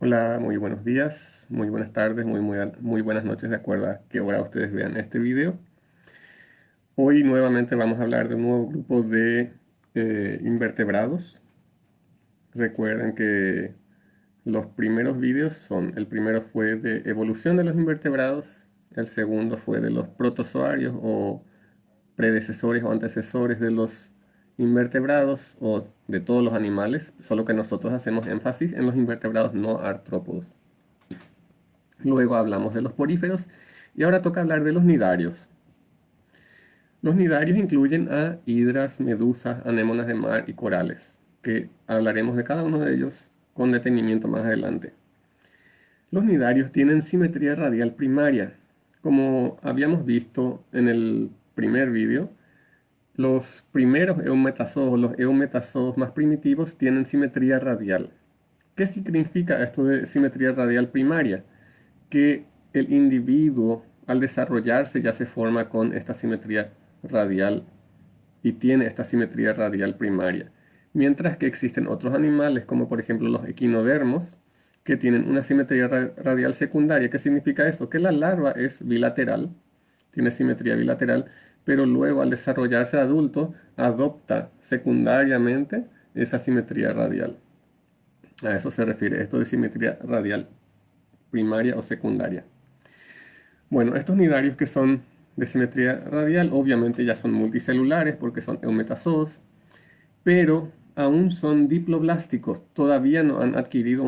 Hola, muy buenos días, muy buenas tardes, muy buenas noches, de acuerdo a qué hora ustedes vean este video. Hoy nuevamente vamos a hablar de un nuevo grupo de invertebrados. Recuerden que los primeros videos el primero fue de evolución de los invertebrados, el segundo fue de los protozoarios o predecesores o antecesores de los invertebrados o de todos los animales, solo que nosotros hacemos énfasis en los invertebrados no artrópodos. Luego hablamos de los poríferos y ahora toca hablar de los nidarios. Los nidarios incluyen a hidras, medusas, anémonas de mar y corales, que hablaremos de cada uno de ellos con detenimiento más adelante. Los nidarios tienen simetría radial primaria. Como habíamos visto en el primer vídeo, los primeros eumetazoos, los eumetazoos más primitivos, tienen simetría radial. ¿Qué significa esto de simetría radial primaria? Que el individuo al desarrollarse ya se forma con esta simetría radial y tiene esta simetría radial primaria. Mientras que existen otros animales, como por ejemplo los equinodermos, que tienen una simetría radial secundaria. ¿Qué significa eso? Que la larva es bilateral, tiene simetría bilateral, pero luego al desarrollarse adulto adopta secundariamente esa simetría radial. A eso se refiere esto de simetría radial primaria o secundaria. Bueno, estos nidarios que son de simetría radial obviamente ya son multicelulares porque son eumetazoos, pero aún son diploblásticos, todavía no han adquirido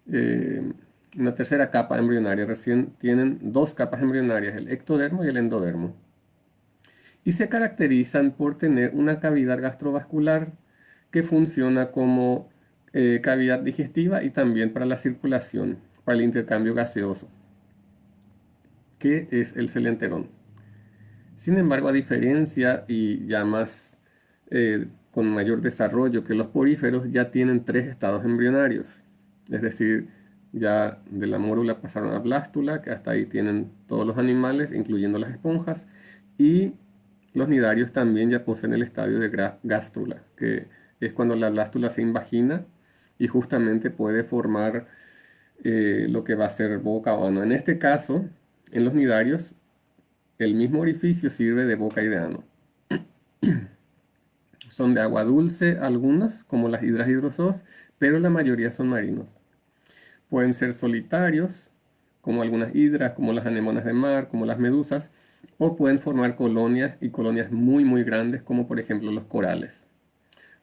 eh, una tercera capa embrionaria, recién tienen dos capas embrionarias, el ectodermo y el endodermo. Y se caracterizan por tener una cavidad gastrovascular que funciona como cavidad digestiva y también para la circulación, para el intercambio gaseoso, que es el celenterón. Sin embargo, a diferencia y ya más con mayor desarrollo que los poríferos, ya tienen tres estados embrionarios. Es decir, ya de la mórula pasaron a blástula, que hasta ahí tienen todos los animales, incluyendo las esponjas, y los nidarios también ya poseen el estadio de gástrula, que es cuando la blástula se invagina y justamente puede formar lo que va a ser boca o ano. En este caso, en los nidarios, el mismo orificio sirve de boca y de ano. Son de agua dulce algunas, como las hidras hidrozoos, pero la mayoría son marinos. Pueden ser solitarios, como algunas hidras, como las anémonas de mar, como las medusas, o pueden formar colonias y colonias muy grandes, como por ejemplo los corales.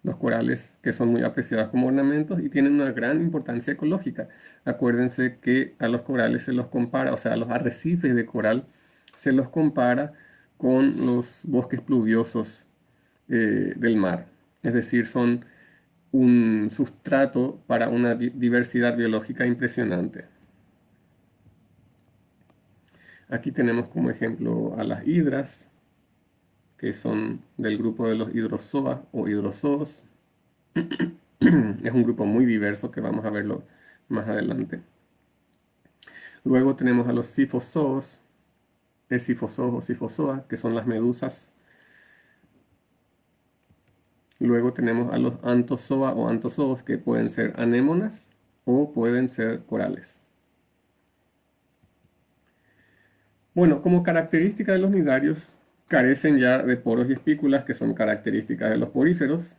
Los corales que son muy apreciados como ornamentos y tienen una gran importancia ecológica. Acuérdense que a los corales se los compara, o sea, a los arrecifes de coral se los compara con los bosques pluviosos del mar. Es decir, son un sustrato para una diversidad biológica impresionante. Aquí tenemos como ejemplo a las hidras, que son del grupo de los hidrozoa o hidrozoos. Es un grupo muy diverso que vamos a verlo más adelante. Luego tenemos a los sifozoos, sifozoos o sifozoa, que son las medusas. Luego tenemos a los antozoa o antozoos, que pueden ser anémonas o pueden ser corales. Bueno, como característica de los nidarios, carecen ya de poros y espículas, que son características de los poríferos.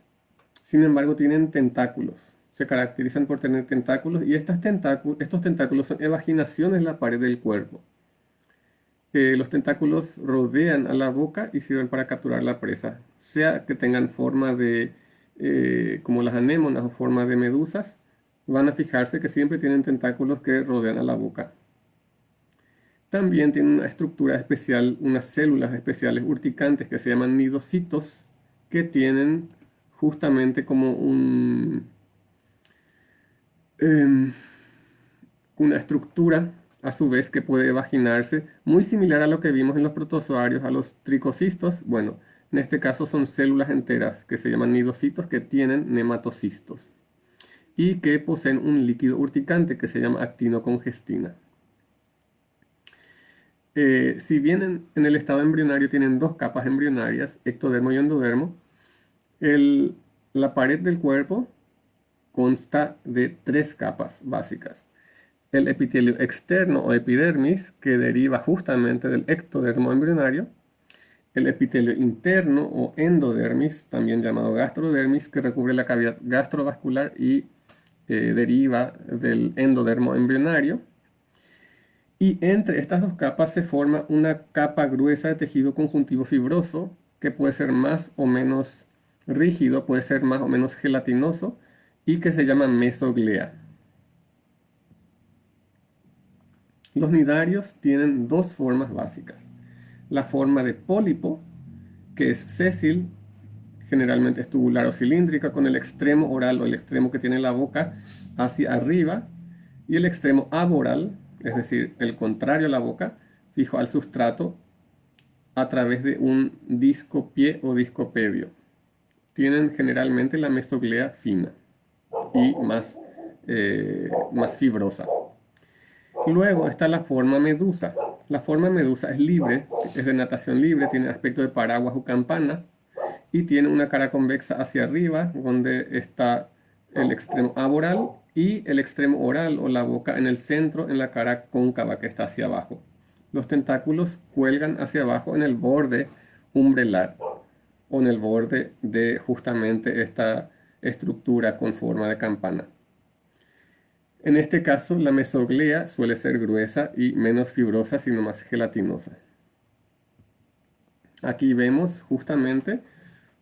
Sin embargo, tienen tentáculos. Se caracterizan por tener tentáculos y estos tentáculos son evaginaciones en la pared del cuerpo. Los tentáculos rodean a la boca y sirven para capturar la presa, sea que tengan forma de, como las anémonas o forma de medusas, van a fijarse que siempre tienen tentáculos que rodean a la boca. También tienen una estructura especial, unas células especiales urticantes que se llaman nidocitos, que tienen justamente como em, una estructura a su vez que puede vaginarse, muy similar a lo que vimos en los protozoarios, a los tricocistos. Bueno, en este caso son células enteras que se llaman nidocitos que tienen nematocistos y que poseen un líquido urticante que se llama actinocongestina. Si bien en el estado embrionario tienen dos capas embrionarias, ectodermo y endodermo, la pared del cuerpo consta de 3 capas básicas. El epitelio externo o epidermis, que deriva justamente del ectodermo embrionario. El epitelio interno o endodermis, también llamado gastrodermis, que recubre la cavidad gastrovascular y deriva del endodermo embrionario. Y entre estas dos capas se forma una capa gruesa de tejido conjuntivo fibroso, que puede ser más o menos rígido, puede ser más o menos gelatinoso, y que se llama mesoglea. Los nidarios tienen dos formas básicas. La forma de pólipo, que es sésil, generalmente es tubular o cilíndrica, con el extremo oral o el extremo que tiene la boca hacia arriba, y el extremo aboral, es decir, el contrario a la boca, fijo al sustrato a través de un disco pie o discopedio. Tienen generalmente la mesoglea fina y más fibrosa. Luego está la forma medusa. La forma medusa es libre, es de natación libre, tiene aspecto de paraguas o campana y tiene una cara convexa hacia arriba, donde está el extremo aboral y el extremo oral o la boca en el centro, en la cara cóncava que está hacia abajo. Los tentáculos cuelgan hacia abajo en el borde umbrelar o en el borde de justamente esta estructura con forma de campana. En este caso, la mesoglea suele ser gruesa y menos fibrosa, sino más gelatinosa. Aquí vemos justamente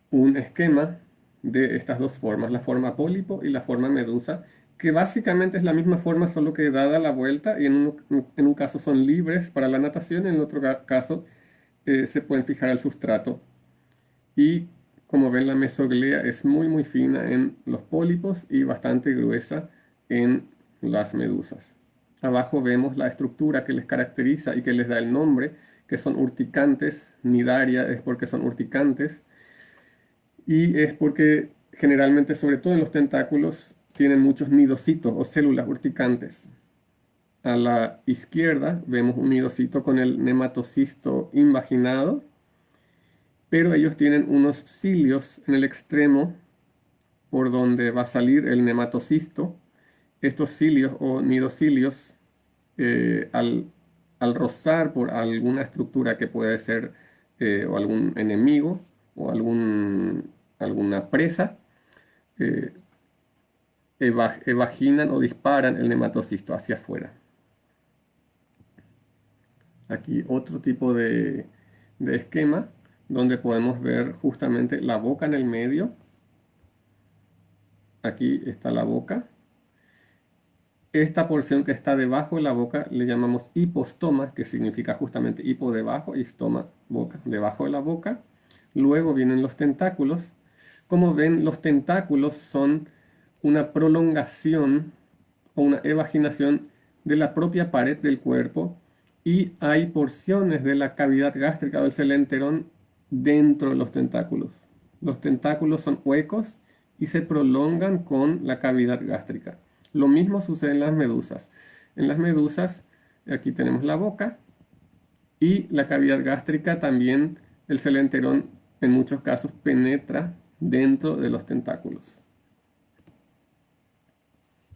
un esquema de estas dos formas, la forma pólipo y la forma medusa, que básicamente es la misma forma, solo que dada la vuelta, y en un caso son libres para la natación, en otro caso se pueden fijar al sustrato. Y como ven, la mesoglea es muy fina en los pólipos y bastante gruesa en las medusas. Abajo vemos la estructura que les caracteriza y que les da el nombre, que son urticantes. Nidaria es porque son urticantes y es porque generalmente, sobre todo en los tentáculos, tienen muchos nidocitos o células urticantes. A la izquierda vemos un nidocito con el nematocisto invaginado, pero ellos tienen unos cilios en el extremo por donde va a salir el nematocisto. Estos cilios o nidocilios, al rozar por alguna estructura que puede ser o algún enemigo o alguna presa, eh, evaginan o disparan el nematocisto hacia afuera. Aquí otro tipo de esquema donde podemos ver justamente la boca en el medio. Aquí está la boca. Esta porción que está debajo de la boca le llamamos hipostoma, que significa justamente hipo debajo y stoma boca, debajo de la boca. Luego vienen los tentáculos. Como ven, los tentáculos son una prolongación o una evaginación de la propia pared del cuerpo y hay porciones de la cavidad gástrica o del celenterón dentro de los tentáculos. Los tentáculos son huecos y se prolongan con la cavidad gástrica. Lo mismo sucede en las medusas. En las medusas, aquí tenemos la boca y la cavidad gástrica también, el celenterón en muchos casos penetra dentro de los tentáculos.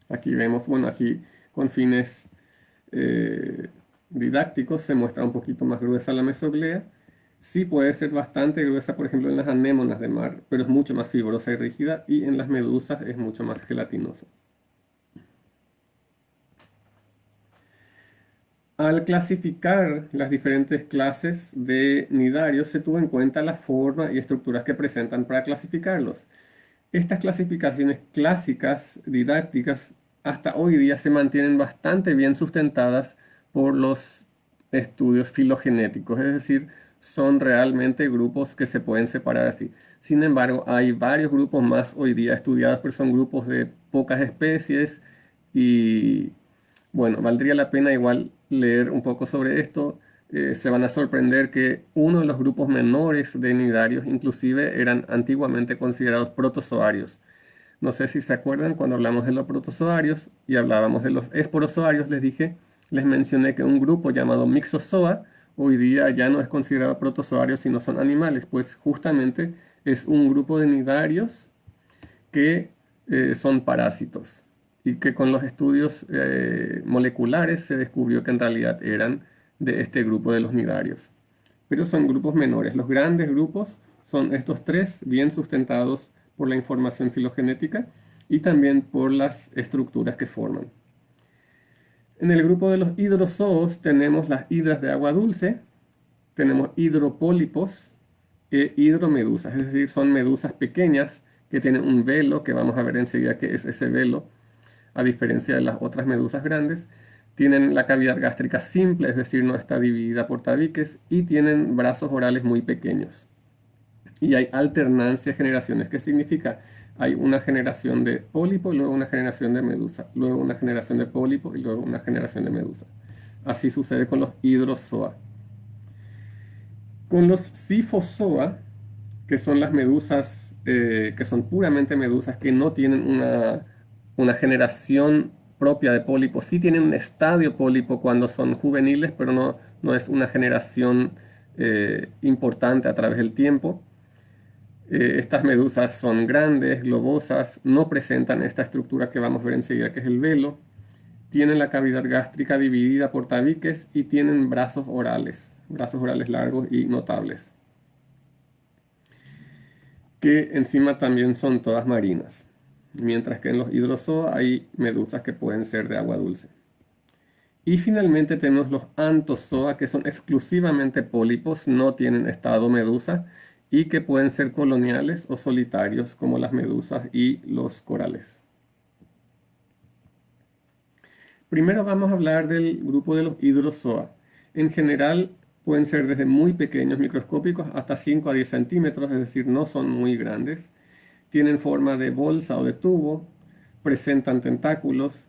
Aquí vemos, bueno, aquí con fines didácticos se muestra un poquito más gruesa la mesoglea. Sí puede ser bastante gruesa, por ejemplo, en las anémonas de mar, pero es mucho más fibrosa y rígida, y en las medusas es mucho más gelatinosa. Al clasificar las diferentes clases de nidarios, se tuvo en cuenta la forma y estructuras que presentan para clasificarlos. Estas clasificaciones clásicas, didácticas, hasta hoy día se mantienen bastante bien sustentadas por los estudios filogenéticos, es decir, son realmente grupos que se pueden separar así. Sin embargo, hay varios grupos más hoy día estudiados, pero son grupos de pocas especies y bueno, valdría la pena igual leer un poco sobre esto. Se van a sorprender que uno de los grupos menores de nidarios inclusive eran antiguamente considerados protozoarios. No sé si se acuerdan cuando hablamos de los protozoarios y hablábamos de los esporozoarios, les mencioné que un grupo llamado Mixozoa hoy día ya no es considerado protozoario, sino son animales, pues justamente es un grupo de nidarios que son parásitos y que con los estudios moleculares se descubrió que en realidad eran de este grupo de los nidarios. Pero son grupos menores. Los grandes grupos son estos tres, bien sustentados por la información filogenética y también por las estructuras que forman. En el grupo de los hidrozoos tenemos las hidras de agua dulce, tenemos hidropólipos e hidromedusas, es decir, son medusas pequeñas que tienen un velo, que vamos a ver enseguida qué es ese velo, a diferencia de las otras medusas grandes. Tienen la cavidad gástrica simple, es decir, no está dividida por tabiques, y tienen brazos orales muy pequeños. Y hay alternancia de generaciones. ¿Qué significa? Hay una generación de pólipo y luego una generación de medusa, luego una generación de pólipo y luego una generación de medusa. Así sucede con los hidrozoa. Con los sifozoa, que son las medusas, que son puramente medusas, que no tienen una generación propia de pólipos, sí tienen un estadio pólipo cuando son juveniles, pero no es una generación importante a través del tiempo. Estas medusas son grandes, globosas, no presentan esta estructura que vamos a ver enseguida, que es el velo. Tienen la cavidad gástrica dividida por tabiques y tienen brazos orales largos y notables, que encima también son todas marinas, mientras que en los hidrozoa hay medusas que pueden ser de agua dulce. Y finalmente tenemos los anthozoa, que son exclusivamente pólipos, no tienen estado medusa y que pueden ser coloniales o solitarios, como las medusas y los corales. Primero vamos a hablar del grupo de los hidrozoa. En general pueden ser desde muy pequeños, microscópicos, hasta 5 a 10 centímetros, es decir, no son muy grandes. Tienen forma de bolsa o de tubo, presentan tentáculos,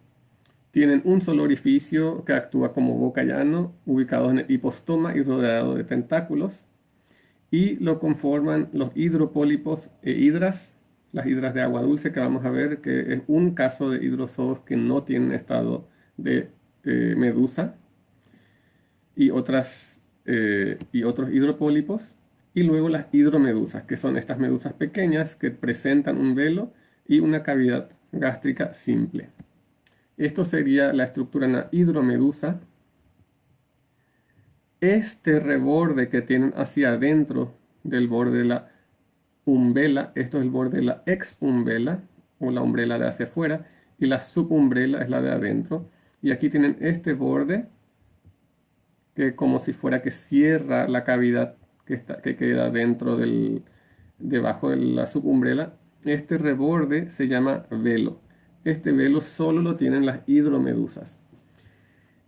tienen un solo orificio que actúa como boca y ano, ubicado en el hipostoma y rodeado de tentáculos, y lo conforman los hidropólipos e hidras, las hidras de agua dulce, que vamos a ver que es un caso de hidrozoos que no tienen estado de medusa, y otros hidropólipos, y luego las hidromedusas, que son estas medusas pequeñas que presentan un velo y una cavidad gástrica simple. Esto sería la estructura en la hidromedusa. Este reborde que tienen hacia adentro del borde de la umbela, esto es el borde de la exumbela o la umbrela de hacia afuera, y la subumbrela es la de adentro. Y aquí tienen este borde que como si fuera que cierra la cavidad que queda debajo de la subumbrela. Este reborde se llama velo. Este velo solo lo tienen las hidromedusas.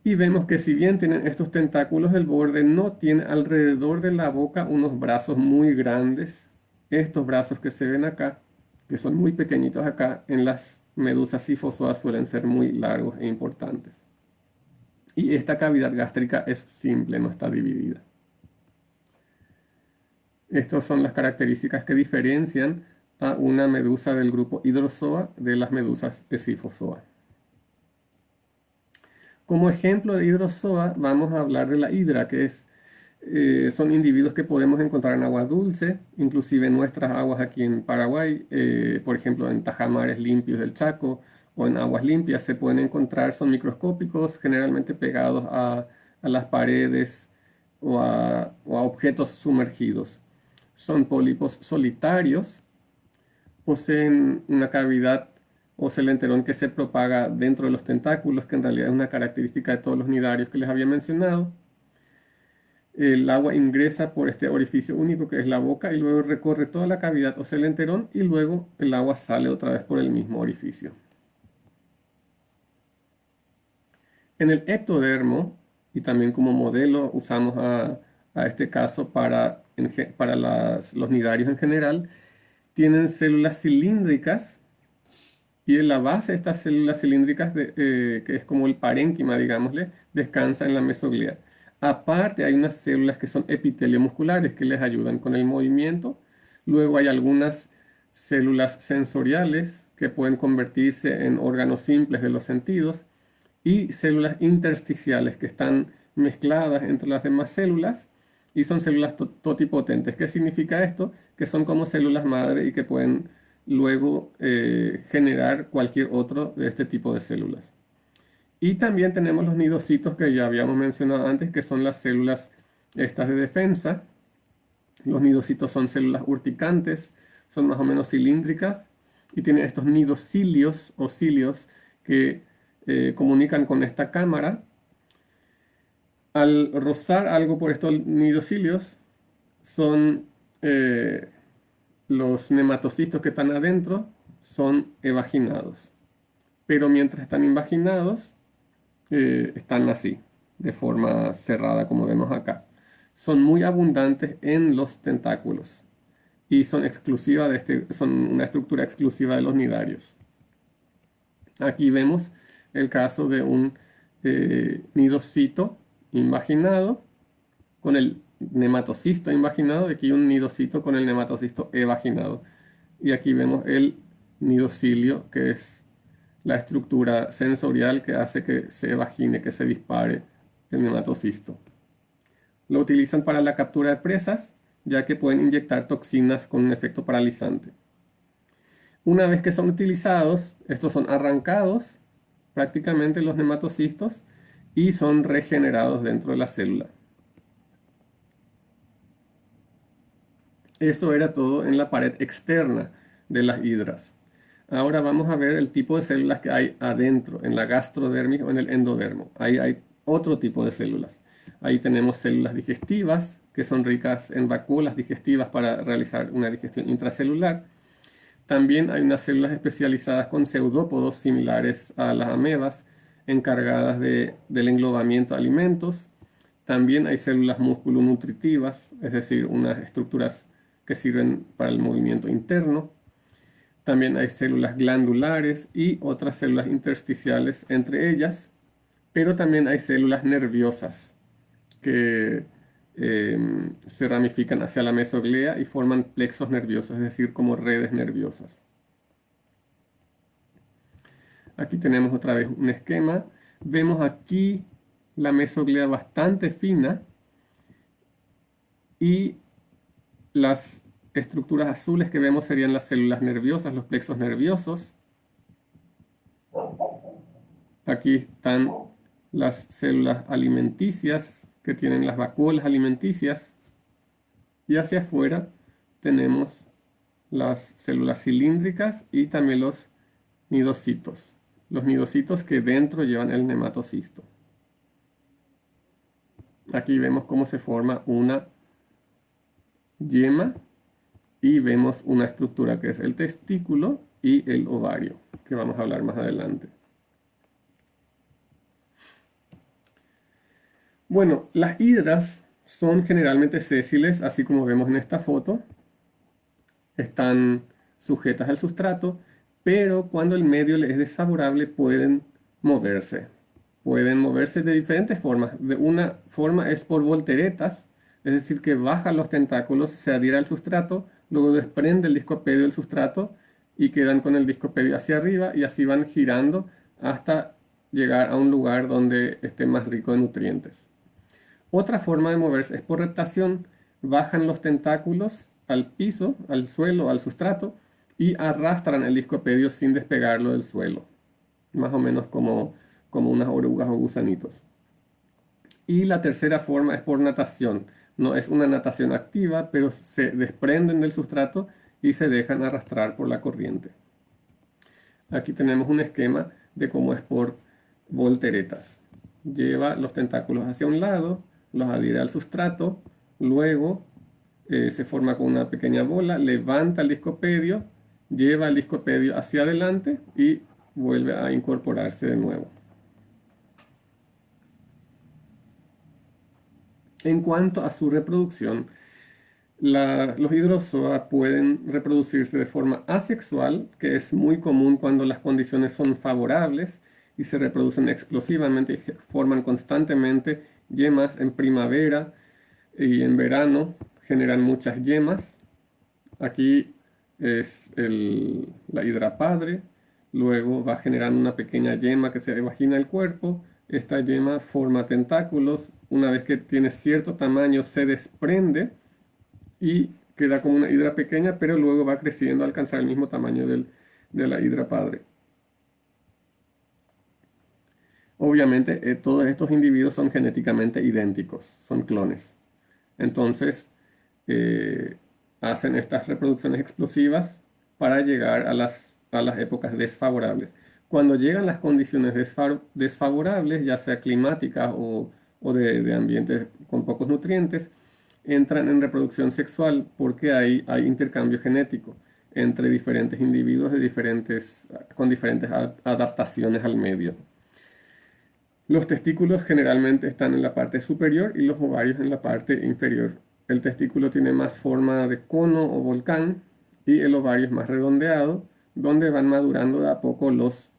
Y vemos que si bien tienen estos tentáculos, el borde no tiene alrededor de la boca unos brazos muy grandes. Estos brazos que se ven acá, que son muy pequeñitos acá, en las medusas sifozoas suelen ser muy largos e importantes. Y esta cavidad gástrica es simple, no está dividida. Estas son las características que diferencian a una medusa del grupo hidrozoa de las medusas sifozoa. Como ejemplo de hidrozoa vamos a hablar de la hidra, que son individuos que podemos encontrar en agua dulce, inclusive en nuestras aguas aquí en Paraguay, por ejemplo en tajamares limpios del Chaco o en aguas limpias se pueden encontrar, son microscópicos, generalmente pegados a las paredes o a objetos sumergidos. Son pólipos solitarios, poseen una cavidad o celenterón que se propaga dentro de los tentáculos, que en realidad es una característica de todos los nidarios que les había mencionado. El agua ingresa por este orificio único que es la boca y luego recorre toda la cavidad o celenterón y luego el agua sale otra vez por el mismo orificio. En el ectodermo, y también como modelo usamos a este caso para los nidarios en general, tienen células cilíndricas y en la base de estas células cilíndricas, que es como el parénquima, digámosle, descansa en la mesoglea. Aparte hay unas células que son epitelio musculares que les ayudan con el movimiento. Luego hay algunas células sensoriales que pueden convertirse en órganos simples de los sentidos y células intersticiales que están mezcladas entre las demás células y son células totipotentes. ¿Qué significa esto? Que son como células madre y que pueden luego generar cualquier otro de este tipo de células. Y también tenemos los nidocitos que ya habíamos mencionado antes, que son las células estas de defensa. Los nidocitos son células urticantes, son más o menos cilíndricas y tienen estos nidocilios o cilios que comunican con esta cámara. Al rozar algo por estos nidocilios, son los nematocistos que están adentro, son evaginados. Pero mientras están invaginados, están así, de forma cerrada como vemos acá. Son muy abundantes en los tentáculos y son son una estructura exclusiva de los nidarios. Aquí vemos el caso de un nidocito invaginado con el nematocisto invaginado, y aquí un nidocito con el nematocisto evaginado. Y aquí vemos el nidocilio, que es la estructura sensorial que hace que se evagine, que se dispare el nematocisto. Lo utilizan para la captura de presas, ya que pueden inyectar toxinas con un efecto paralizante. Una vez que son utilizados, estos son arrancados, prácticamente los nematocistos, y son regenerados dentro de la célula. Eso era todo en la pared externa de las hidras. Ahora vamos a ver el tipo de células que hay adentro, en la gastrodermis o en el endodermo. Ahí hay otro tipo de células. Ahí tenemos células digestivas, que son ricas en vacuolas digestivas para realizar una digestión intracelular. También hay unas células especializadas con pseudópodos similares a las amebas, encargadas del englobamiento de alimentos. También hay células musculonutritivas, es decir, unas estructuras que sirven para el movimiento interno. También hay células glandulares y otras células intersticiales entre ellas, pero también hay células nerviosas que se ramifican hacia la mesoglea y forman plexos nerviosos, es decir, como redes nerviosas. Aquí tenemos otra vez un esquema. Vemos aquí la mesoglea bastante fina y las estructuras azules que vemos serían las células nerviosas, los plexos nerviosos. Aquí están las células alimenticias que tienen las vacuolas alimenticias. Y hacia afuera tenemos las células cilíndricas y también los nidocitos. Los nidocitos que dentro llevan el nematocisto. Aquí vemos cómo se forma una yema y vemos una estructura que es el testículo y el ovario, que vamos a hablar más adelante. Bueno, las hidras son generalmente sésiles, así como vemos en esta foto. Están sujetas al sustrato, pero cuando el medio les es desfavorable pueden moverse. Pueden moverse de diferentes formas. De una forma es por volteretas, es decir, que bajan los tentáculos, se adhiere al sustrato, luego desprende el discopedio del sustrato y quedan con el discopedio hacia arriba y así van girando hasta llegar a un lugar donde esté más rico de nutrientes. Otra forma de moverse es por reptación. Bajan los tentáculos al piso, al suelo, al sustrato y arrastran el discopedio sin despegarlo del suelo. Más o menos como unas orugas o gusanitos. Y la tercera forma es por natación. No es una natación activa, pero se desprenden del sustrato y se dejan arrastrar por la corriente. Aquí tenemos un esquema de cómo es por volteretas. Lleva los tentáculos hacia un lado, los adhiere al sustrato, luego se forma con una pequeña bola, levanta el discopedio, lleva el discopedio hacia adelante y vuelve a incorporarse de nuevo. En cuanto a su reproducción, los hidrozoa pueden reproducirse de forma asexual, que es muy común cuando las condiciones son favorables y se reproducen explosivamente y forman constantemente yemas en primavera y en verano generan muchas yemas. Aquí es la hidra padre, luego va generando una pequeña yema que se evagina el cuerpo. Esta yema forma tentáculos, una vez que tiene cierto tamaño se desprende y queda como una hidra pequeña, pero luego va creciendo a alcanzar el mismo tamaño de la hidra padre. Obviamente, todos estos individuos son genéticamente idénticos, son clones. Entonces, eh, hacen estas reproducciones explosivas para llegar a las épocas desfavorables. Cuando llegan las condiciones desfavorables, ya sea climáticas o de ambientes con pocos nutrientes, entran en reproducción sexual porque hay intercambio genético entre diferentes individuos con diferentes adaptaciones al medio. Los testículos generalmente están en la parte superior y los ovarios en la parte inferior. El testículo tiene más forma de cono o volcán y el ovario es más redondeado, donde van madurando de a poco los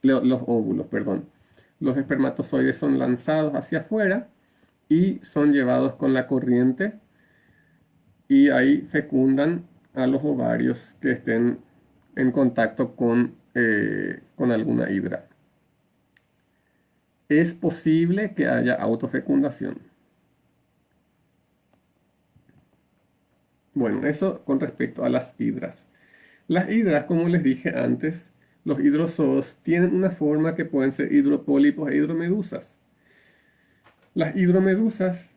los óvulos, perdón. Los espermatozoides son lanzados hacia afuera y son llevados con la corriente y ahí fecundan a los ovarios que estén en contacto con alguna hidra. Es posible que haya autofecundación. Bueno, eso con respecto a las hidras. Las hidras, como les dije antes, los hidrozoos tienen una forma que pueden ser hidropólipos e hidromedusas. Las hidromedusas,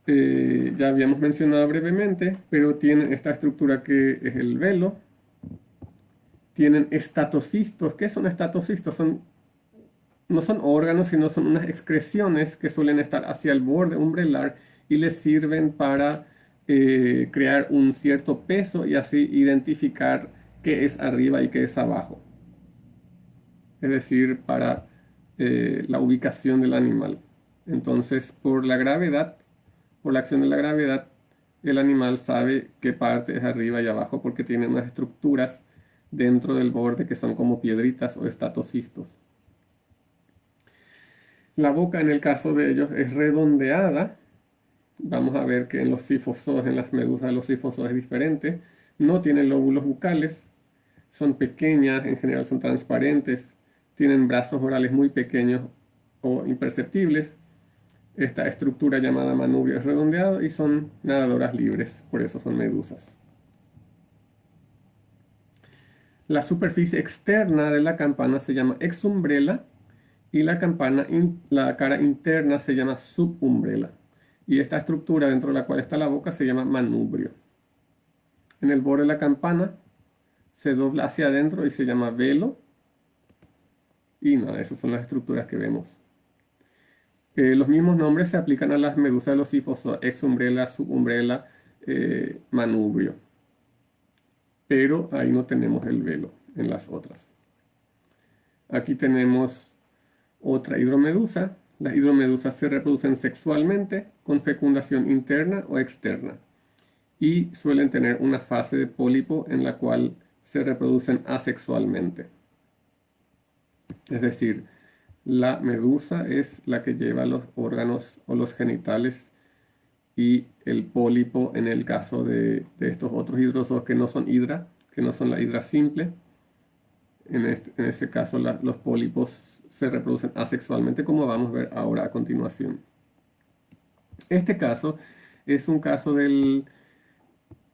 ya habíamos mencionado brevemente, pero tienen esta estructura que es el velo. Tienen estatocistos. ¿Qué son estatocistos? No son órganos, sino son unas excreciones que suelen estar hacia el borde umbrelar y les sirven para crear un cierto peso y así identificar qué es arriba y qué es abajo. Es decir, para la ubicación del animal. Entonces, por la gravedad, por la acción de la gravedad, el animal sabe qué parte es arriba y abajo porque tiene unas estructuras dentro del borde que son como piedritas o estatocistos. La boca en el caso de ellos es redondeada. Vamos a ver que en los sifozoos, en las medusas de los sifozoos es diferente. No tienen lóbulos bucales, son pequeñas, en general son transparentes, tienen brazos orales muy pequeños o imperceptibles. Esta estructura llamada manubrio es redondeado y son nadadoras libres, por eso son medusas. La superficie externa de la campana se llama exumbrela y la cara interna se llama subumbrela. Y esta estructura dentro de la cual está la boca se llama manubrio. En el borde de la campana se dobla hacia adentro y se llama velo. Y nada, esas son las estructuras que vemos. Los mismos nombres se aplican a las medusas de los sifozoos, exumbrela, subumbrela, manubrio. Pero ahí no tenemos el velo en las otras. Aquí tenemos otra hidromedusa. Las hidromedusas se reproducen sexualmente con fecundación interna o externa y suelen tener una fase de pólipo en la cual se reproducen asexualmente. Es decir, la medusa es la que lleva los órganos o los genitales y el pólipo en el caso de estos otros hidrozoos que no son hidra, que no son la hidra simple. En este caso los pólipos se reproducen asexualmente, como vamos a ver ahora a continuación. Este caso es un caso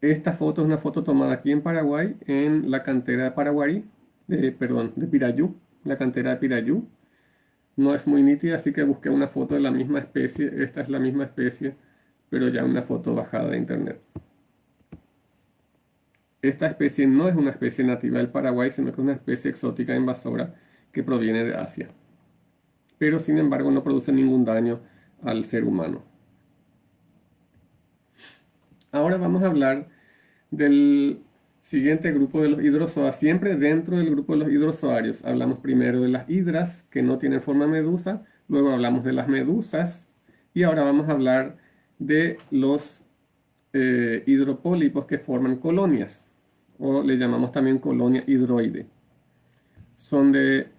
Esta foto es una foto tomada aquí en Paraguay, en la cantera de Paraguarí, de Pirayú, la cantera de Pirayú. No es muy nítida, así que busqué una foto de la misma especie. Esta es la misma especie, pero ya una foto bajada de internet. Esta especie no es una especie nativa del Paraguay, sino que es una especie exótica invasora que proviene de Asia. Pero sin embargo no produce ningún daño al ser humano. Ahora vamos a hablar del siguiente grupo de los hidrozoas. Siempre dentro del grupo de los hidrozoarios hablamos primero de las hidras que no tienen forma medusa, luego hablamos de las medusas y ahora vamos a hablar de los hidropólipos que forman colonias, o le llamamos también colonia hidroide. Son de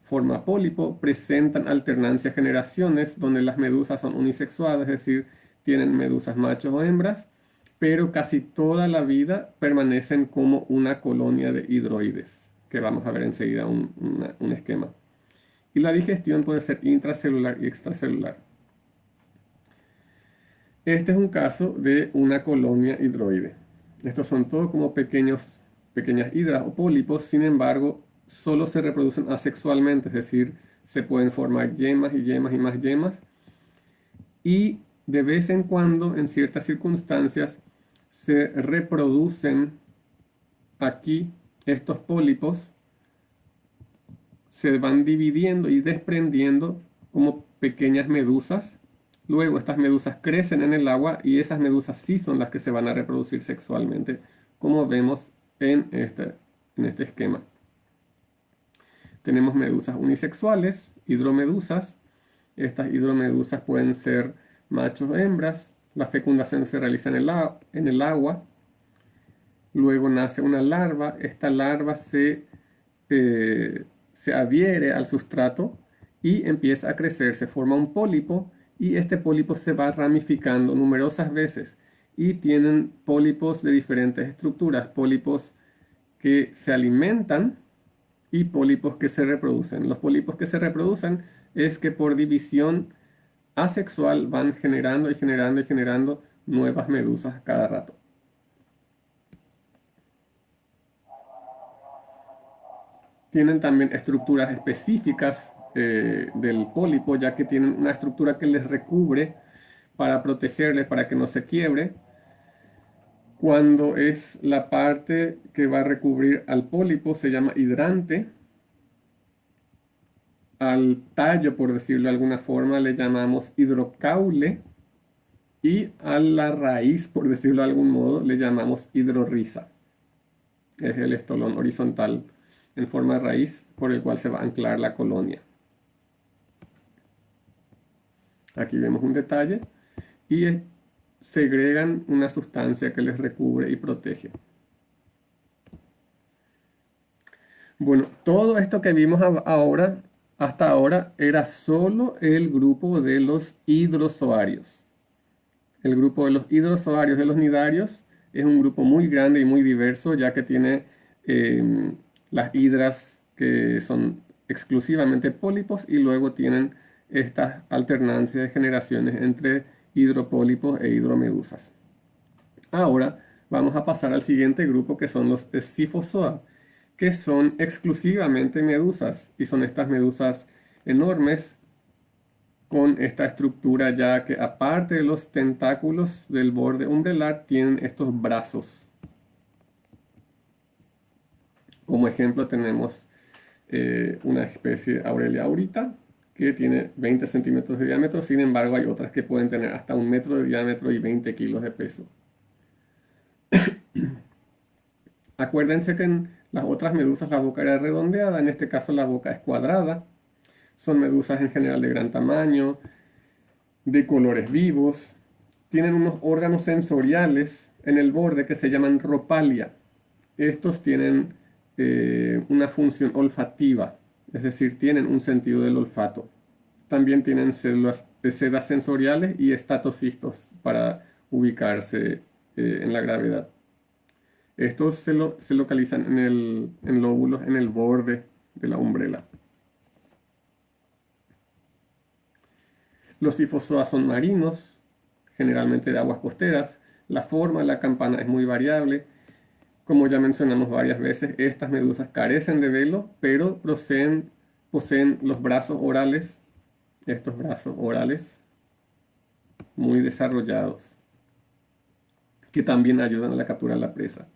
forma pólipo, presentan alternancia generaciones, donde las medusas son unisexuadas, es decir, tienen medusas machos o hembras, pero casi toda la vida permanecen como una colonia de hidroides, que vamos a ver enseguida un esquema. Y la digestión puede ser intracelular y extracelular. Este es un caso de una colonia hidroide. Estos son todos como pequeñas hidras o pólipos, sin embargo, solo se reproducen asexualmente, es decir, se pueden formar yemas y yemas y más yemas, y de vez en cuando, en ciertas circunstancias, se reproducen aquí estos pólipos, se van dividiendo y desprendiendo como pequeñas medusas. Luego estas medusas crecen en el agua y esas medusas sí son las que se van a reproducir sexualmente, como vemos en este esquema. Tenemos medusas unisexuales, hidromedusas. Estas hidromedusas pueden ser machos o hembras. La fecundación se realiza en el agua. Luego nace una larva. Esta larva se adhiere al sustrato y empieza a crecer. Se forma un pólipo y este pólipo se va ramificando numerosas veces. Y tienen pólipos de diferentes estructuras. Pólipos que se alimentan y pólipos que se reproducen. Los pólipos que se reproducen es que por división asexual van generando y generando y generando nuevas medusas cada rato. Tienen también estructuras específicas del pólipo, ya que tienen una estructura que les recubre para protegerles, para que no se quiebre. Cuando es la parte que va a recubrir al pólipo, se llama hidrante. Al tallo, por decirlo de alguna forma, le llamamos hidrocaule. Y a la raíz, por decirlo de algún modo, le llamamos hidrorriza. Es el estolón horizontal en forma de raíz por el cual se va a anclar la colonia. Aquí vemos un detalle y segregan una sustancia que les recubre y protege. Bueno, todo esto que vimos ahora, hasta ahora, era solo el grupo de los hidrozoarios. El grupo de los hidrozoarios de los nidarios es un grupo muy grande y muy diverso, ya que tiene las hidras que son exclusivamente pólipos y luego tienen estas alternancias de generaciones entre hidropólipos e hidromedusas. Ahora vamos a pasar al siguiente grupo, que son los Scyphozoa, que son exclusivamente medusas y son estas medusas enormes con esta estructura, ya que aparte de los tentáculos del borde umbrelar tienen estos brazos. Como ejemplo tenemos una especie Aurelia aurita que tiene 20 centímetros de diámetro, sin embargo hay otras que pueden tener hasta 1 metro de diámetro y 20 kilos de peso. Acuérdense que en las otras medusas la boca era redondeada, en este caso la boca es cuadrada. Son medusas en general de gran tamaño, de colores vivos. Tienen unos órganos sensoriales en el borde que se llaman ropalia. Estos tienen una función olfativa, es decir, tienen un sentido del olfato. También tienen células de sedas sensoriales y estatocistos para ubicarse en la gravedad. Estos se localizan en lóbulos en el borde de la umbrela. Los Scyphozoa son marinos, generalmente de aguas costeras. La forma de la campana es muy variable. Como ya mencionamos varias veces, estas medusas carecen de velo, pero poseen los brazos orales, estos brazos orales muy desarrollados, que también ayudan a la captura de la presa.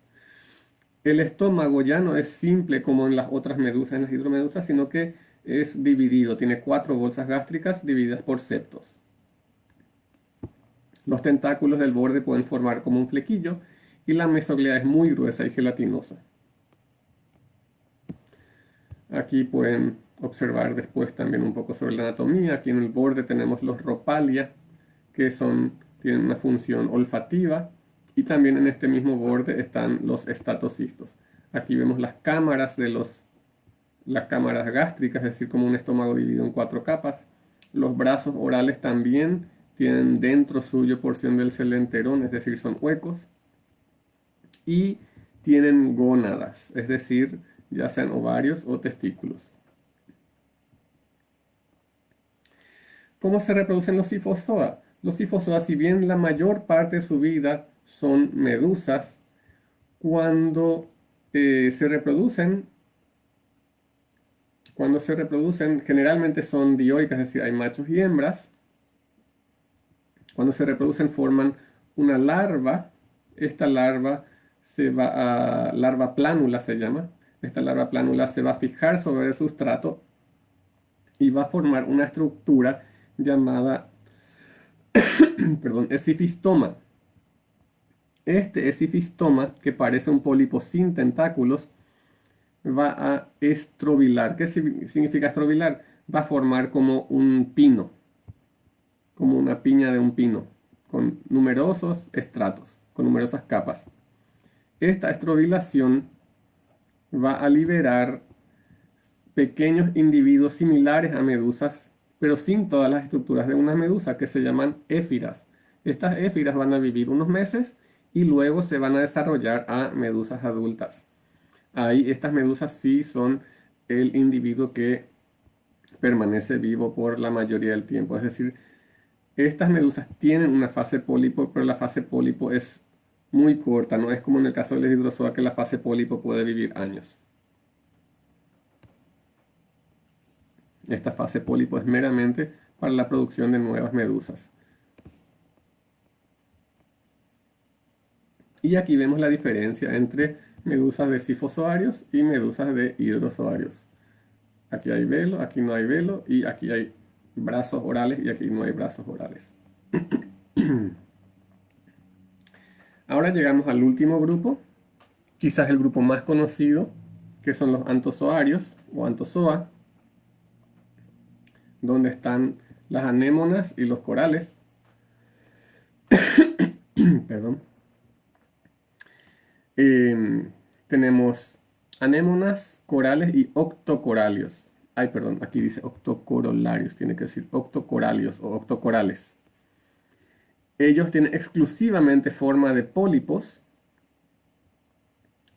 El estómago ya no es simple como en las otras medusas, en las hidromedusas, sino que es dividido, tiene 4 bolsas gástricas divididas por septos. Los tentáculos del borde pueden formar como un flequillo y la mesoglea es muy gruesa y gelatinosa. Aquí pueden observar después también un poco sobre la anatomía. Aquí en el borde tenemos los ropalia, que tienen una función olfativa, y también en este mismo borde están los estatocistos. Aquí vemos las cámaras las cámaras gástricas, es decir, como un estómago dividido en 4 capas. Los brazos orales también tienen dentro suyo porción del celenterón, es decir, son huecos. Y tienen gónadas, es decir, ya sean ovarios o testículos. ¿Cómo se reproducen los Scyphozoa? Los Scyphozoa, si bien la mayor parte de su vida son medusas, cuando se reproducen, generalmente son dioicas, es decir, hay machos y hembras. Cuando se reproducen forman una larva. Esta larva larva plánula se llama. Esta larva plánula se va a fijar sobre el sustrato y va a formar una estructura llamada, perdón, esifistoma. Este esifistoma, que parece un pólipo sin tentáculos, va a estrobilar. ¿Qué significa estrobilar? Va a formar como un pino, como una piña de un pino, con numerosos estratos, con numerosas capas. Esta estrobilación va a liberar pequeños individuos similares a medusas, pero sin todas las estructuras de una medusa, que se llaman éfiras. Estas éfiras van a vivir unos meses y luego se van a desarrollar a medusas adultas. Ahí estas medusas sí son el individuo que permanece vivo por la mayoría del tiempo. Es decir, estas medusas tienen una fase pólipo, pero la fase pólipo es muy corta. No es como en el caso de los hidrozoa, que la fase pólipo puede vivir años. Esta fase pólipo es meramente para la producción de nuevas medusas. Y aquí vemos la diferencia entre medusas de sifozoarios y medusas de hidrozoarios. Aquí hay velo, aquí no hay velo, y aquí hay brazos orales y aquí no hay brazos orales. Ahora llegamos al último grupo, quizás el grupo más conocido, que son los antozoarios o antozoa, donde están las anémonas y los corales. Perdón. Tenemos anémonas, corales y octocoralios. Ay, perdón, aquí dice octocorolarios, tiene que decir octocoralios o octocorales. Ellos tienen exclusivamente forma de pólipos,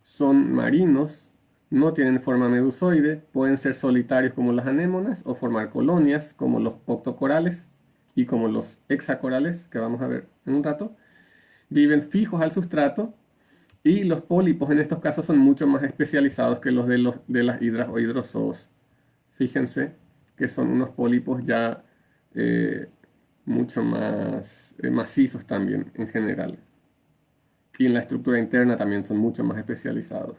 son marinos, no tienen forma medusoide, pueden ser solitarios como las anémonas o formar colonias como los octocorales y como los hexacorales, que vamos a ver en un rato. Viven fijos al sustrato. Y los pólipos en estos casos son mucho más especializados que los de las hidras o hidrozoos. Fíjense que son unos pólipos ya mucho más macizos también en general. Y en la estructura interna también son mucho más especializados.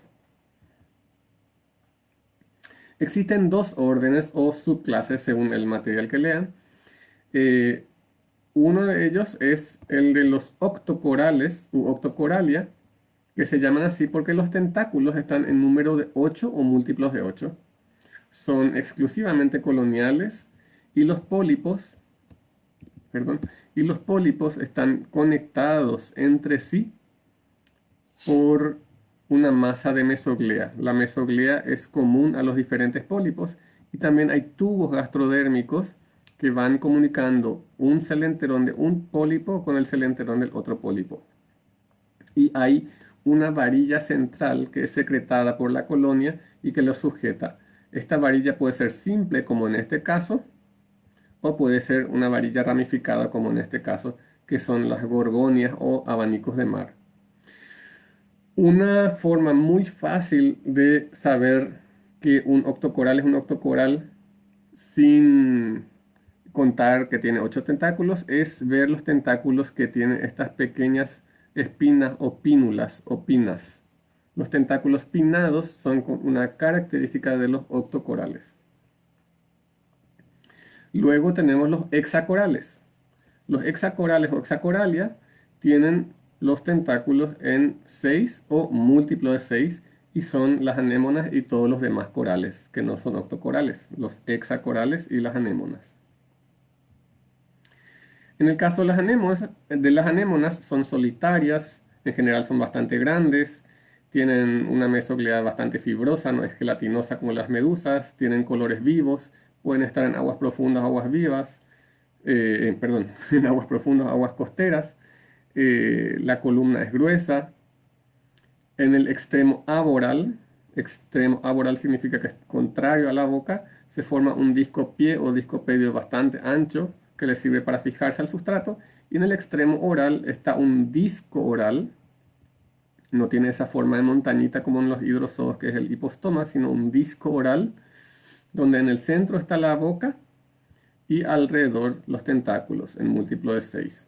Existen dos órdenes o subclases según el material que lean. Uno de ellos es el de los octocorales u octocoralia, que se llaman así porque los tentáculos están en número de 8 o múltiplos de 8. Son exclusivamente coloniales y los pólipos, están conectados entre sí por una masa de mesoglea. La mesoglea es común a los diferentes pólipos y también hay tubos gastrodérmicos que van comunicando un celenterón de un pólipo con el celenterón del otro pólipo. Y hay una varilla central que es secretada por la colonia y que lo sujeta. Esta varilla puede ser simple, como en este caso, o puede ser una varilla ramificada, como en este caso, que son las gorgonias o abanicos de mar. Una forma muy fácil de saber que un octocoral es un octocoral sin contar que tiene 8 tentáculos es ver los tentáculos que tienen estas pequeñas espinas o pínulas o pinas. Los tentáculos pinnados son una característica de los octocorales. Luego tenemos los hexacorales. Los hexacorales o hexacoralia tienen los tentáculos en 6 o múltiplo de 6 y son las anémonas y todos los demás corales que no son octocorales, los hexacorales y las anémonas. En el caso de las anémonas son solitarias, en general son bastante grandes, tienen una mesoglea bastante fibrosa, no es gelatinosa como las medusas, tienen colores vivos, pueden estar en aguas profundas, aguas vivas, en aguas profundas, aguas costeras. La columna es gruesa. En el extremo aboral significa que es contrario a la boca, se forma un disco pie o disco pedio bastante ancho que le sirve para fijarse al sustrato Y en el extremo oral está un disco oral. No tiene esa forma de montañita como en los hidrozoos, que es el hipostoma, sino un disco oral, donde en el centro está la boca y alrededor los tentáculos en múltiplo de 6.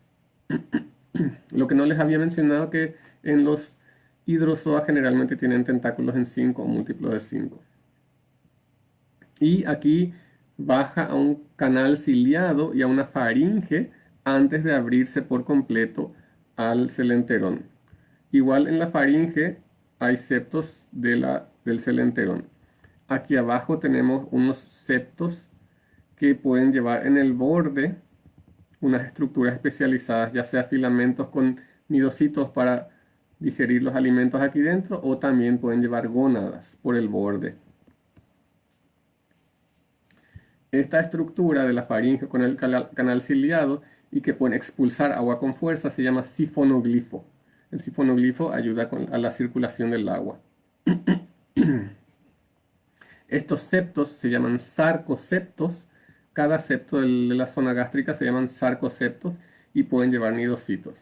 Lo que no les había mencionado que en los hidrozoa generalmente tienen tentáculos en 5 o múltiplo de 5. Y aquí baja a un canal ciliado y a una faringe antes de abrirse por completo al celenterón. Igual en la faringe hay septos del celenterón. Aquí abajo tenemos unos septos que pueden llevar en el borde unas estructuras especializadas, ya sea filamentos con nidocitos para digerir los alimentos aquí dentro, o también pueden llevar gónadas por el borde. Esta estructura de la faringe con el canal ciliado y que pueden expulsar agua con fuerza se llama sifonoglifo. El sifonoglifo ayuda a la circulación del agua. Estos septos se llaman sarcoseptos. Cada septo de la zona gástrica se llaman sarcoseptos y pueden llevar nidocitos.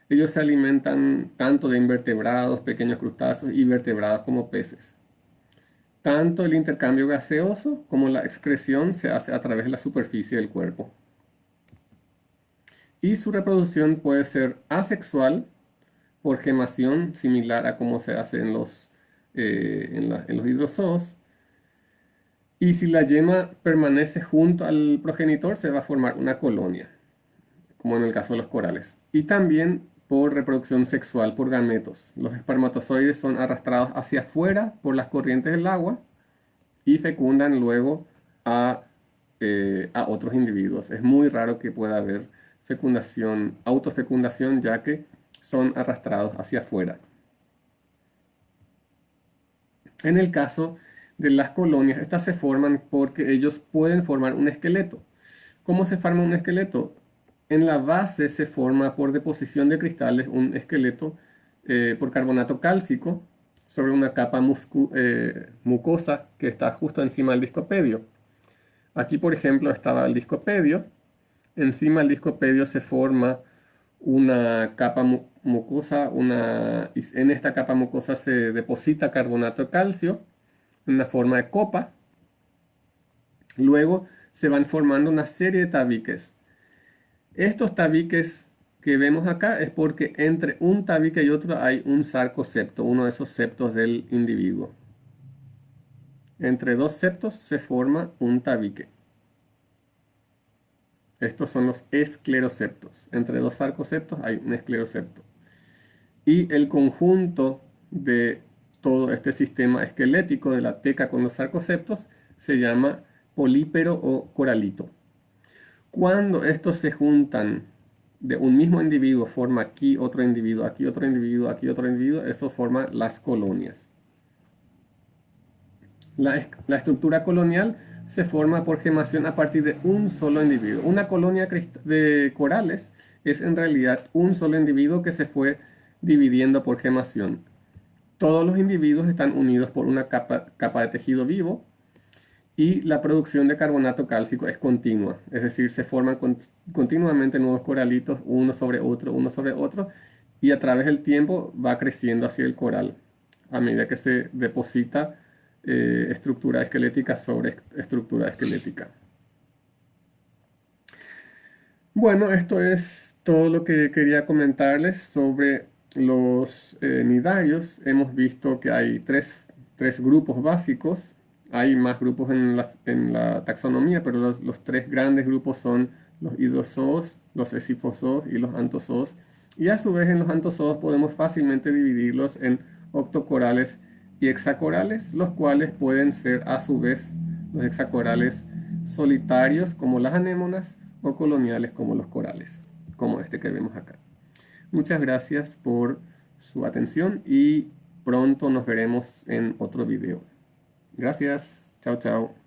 Ellos se alimentan tanto de invertebrados, pequeños crustáceos y vertebrados como peces. Tanto el intercambio gaseoso como la excreción se hace a través de la superficie del cuerpo. Y su reproducción puede ser asexual por gemación, similar a como se hace en los hidrozoos. Y si la yema permanece junto al progenitor, se va a formar una colonia, como en el caso de los corales. Y también por reproducción sexual, por gametos. Los espermatozoides son arrastrados hacia afuera por las corrientes del agua y fecundan luego a otros individuos. Es muy raro que pueda haber fecundación, autofecundación, ya que son arrastrados hacia afuera. En el caso de las colonias, estas se forman porque ellos pueden formar un esqueleto. ¿Cómo se forma un esqueleto? En la base se forma por deposición de cristales un esqueleto por carbonato cálcico sobre una capa mucosa que está justo encima del discopedio. Aquí, por ejemplo, estaba el discopedio. Encima del discopedio se forma una capa mucosa, en esta capa mucosa se deposita carbonato de calcio en una forma de copa. Luego se van formando una serie de tabiques. Estos tabiques que vemos acá es porque entre un tabique y otro hay un sarcosepto, uno de esos septos del individuo. Entre dos septos se forma un tabique. Estos son los escleroseptos. Entre dos sarcoseptos hay un esclerosepto. Y el conjunto de todo este sistema esquelético de la teca con los sarcoseptos se llama polípero o coralito. Cuando estos se juntan de un mismo individuo, forma aquí otro individuo, aquí otro individuo, aquí otro individuo, eso forma las colonias. La estructura colonial se forma por gemación a partir de un solo individuo. Una colonia de corales es en realidad un solo individuo que se fue dividiendo por gemación. Todos los individuos están unidos por una capa de tejido vivo y la producción de carbonato cálcico es continua. Es decir, se forman continuamente nuevos coralitos, uno sobre otro, y a través del tiempo va creciendo así el coral a medida que se deposita estructura esquelética sobre estructura esquelética. Bueno, esto es todo lo que quería comentarles sobre los nidarios. Hemos visto que hay tres grupos básicos. Hay más grupos en la taxonomía, pero los tres grandes grupos son los hidrozoos, los escifozoos y los antozoos. Y a su vez en los antozoos podemos fácilmente dividirlos en octocorales y hexacorales, los cuales pueden ser a su vez los hexacorales solitarios como las anémonas o coloniales como los corales, como este que vemos acá. Muchas gracias por su atención y pronto nos veremos en otro video. Gracias, chao chao.